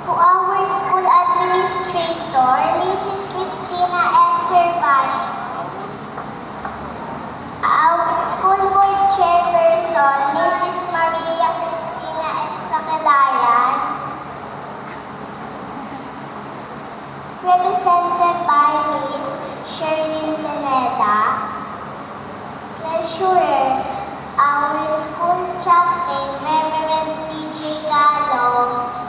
To our school administrator, Mrs. Christina S. Herbash, our school board chairperson, Mrs. Maria Cristina S. Sakalaran, represented by Ms. Sherlyn Pineda, treasurer, our school chaplain, Reverend DJ Gallo,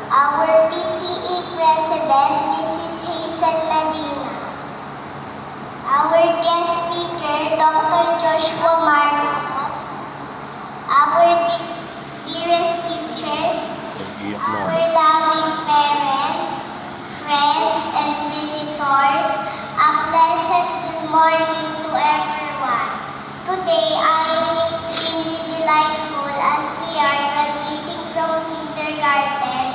our PTA president, Mrs. Hazel Medina, our guest speaker, Dr. Joshua Marcos, our dearest teachers, our loving parents, friends, and visitors, a pleasant good morning to everyone. Today, I am extremely delightful as we are graduating from kindergarten.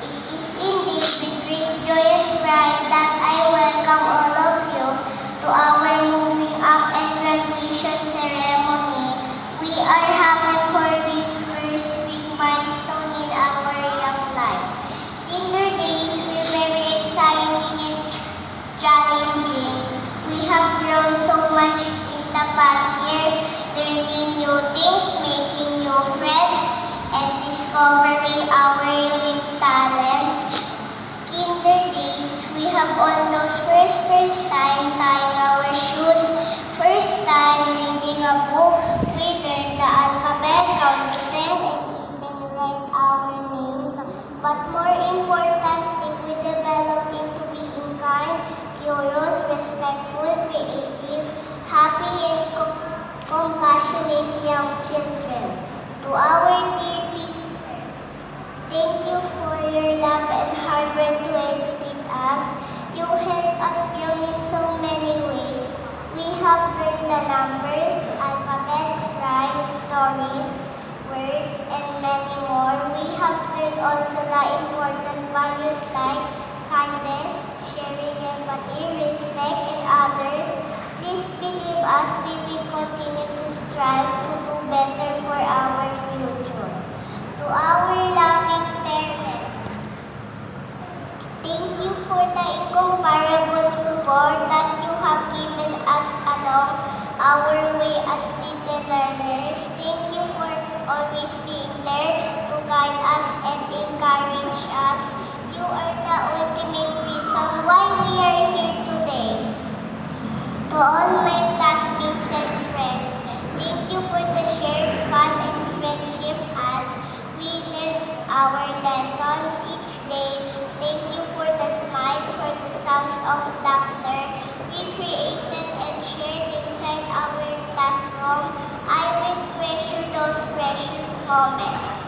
It is indeed with great joy and pride that I welcome all of you to our moving up and graduation ceremony. We are happy for this first big milestone in our young life. Kinder days were very exciting and challenging. We have grown so much in the past year, learning new things, making new friends, and discovering our unique talents. Kinder days, we have all those first time tying our shoes, first time reading a book, we learned the alphabet, count to 10, and even write our names. But more importantly, we developed into being kind, curious, respectful, creative, happy, and compassionate young children. To our dear teacher, thank you for your love and hard work to educate us. You help us grow in so many ways. We have learned the numbers, alphabets, rhymes, stories, words, and many more. We have learned also the important values like kindness, sharing, empathy, respect, and others. Please believe us, we will continue to strive to do better for our future. To our loving parents, thank you for the incomparable support that you have given us along our way as little learners. Thank you for always being there to guide us and encourage us. You are the ultimate reason why we are here today. To all my classmates and friends, thank you for the shared fun and friendship as we learn our lessons each day. Thank you for the smiles, for the sounds of laughter we created and shared inside our classroom. I will treasure those precious moments.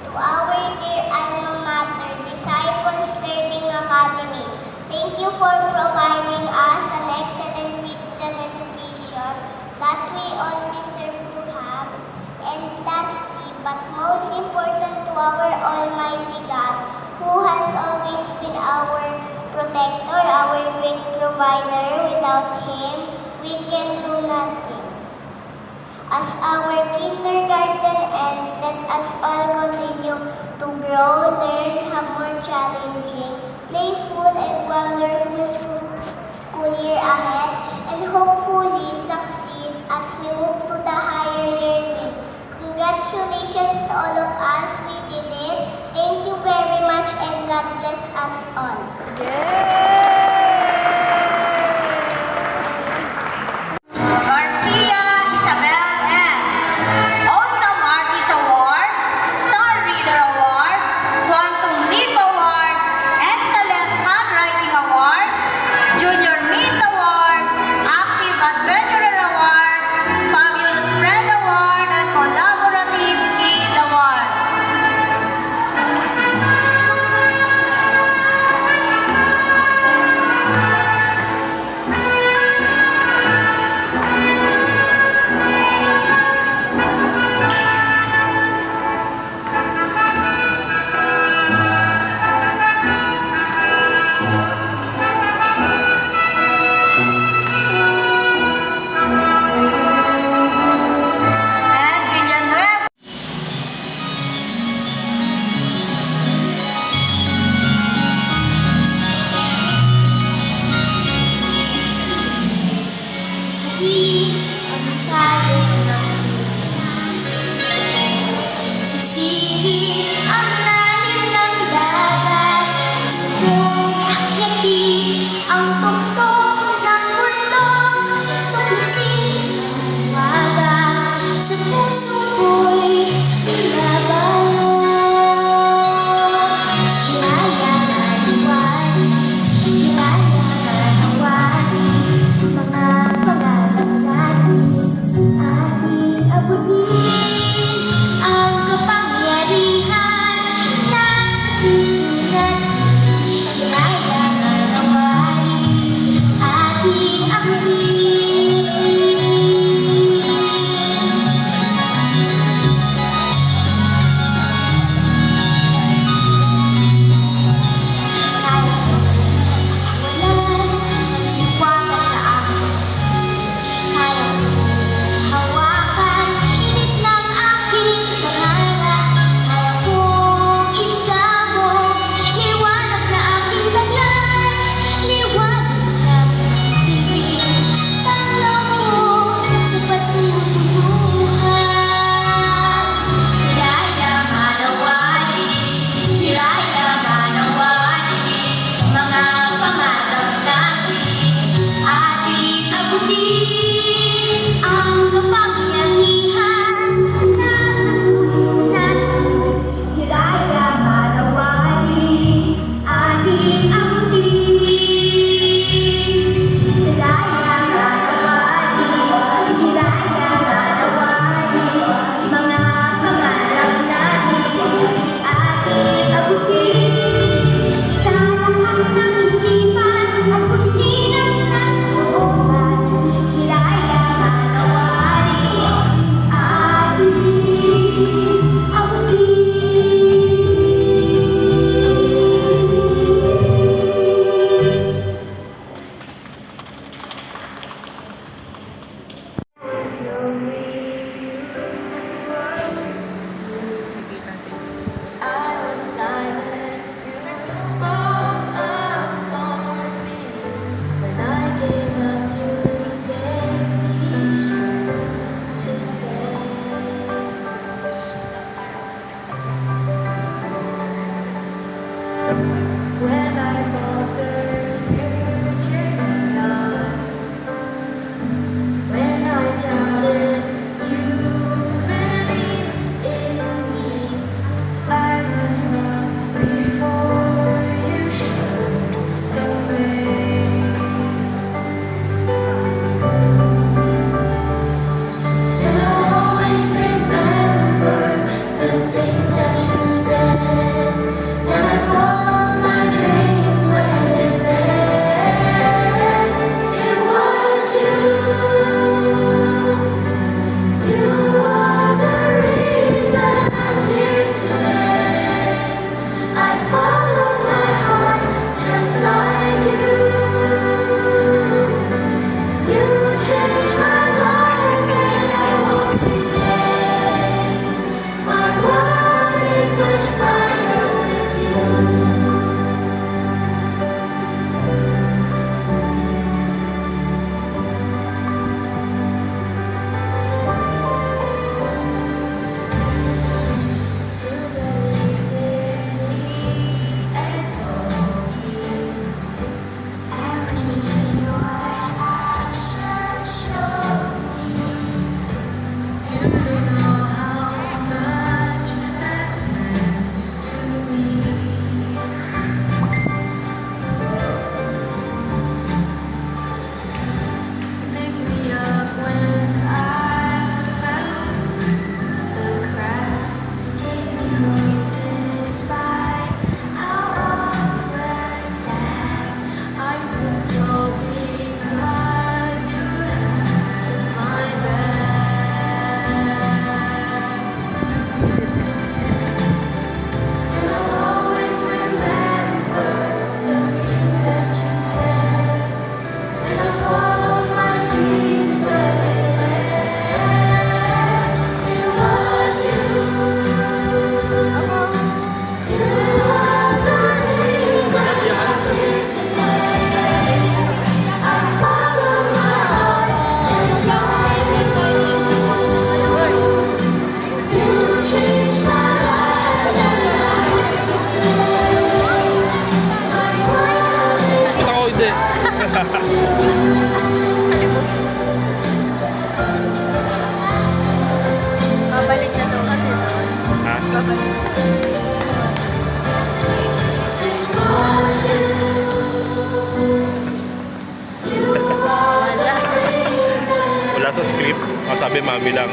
To our dear alma mater, Disciples Learning Academy, thank you for providing us an excellent Christian education that we all deserve to have. And lastly, but most important, to our Almighty God, who has always been our protector, our great provider. Without Him, we can do nothing. As our kindergarten ends, let us all continue to grow, learn, have more challenging, playful, and wonderful school year ahead, and hopefully succeed as we move to the higher learning. Congratulations to all of us, we did it. Thank you very much, and God bless us all. Garcia Isabel M. Awesome Artist Award, Star Reader Award, Quantum Leap Award, Excellent Handwriting Award, Junior Mint Award, Active Adventure sabi mami lang.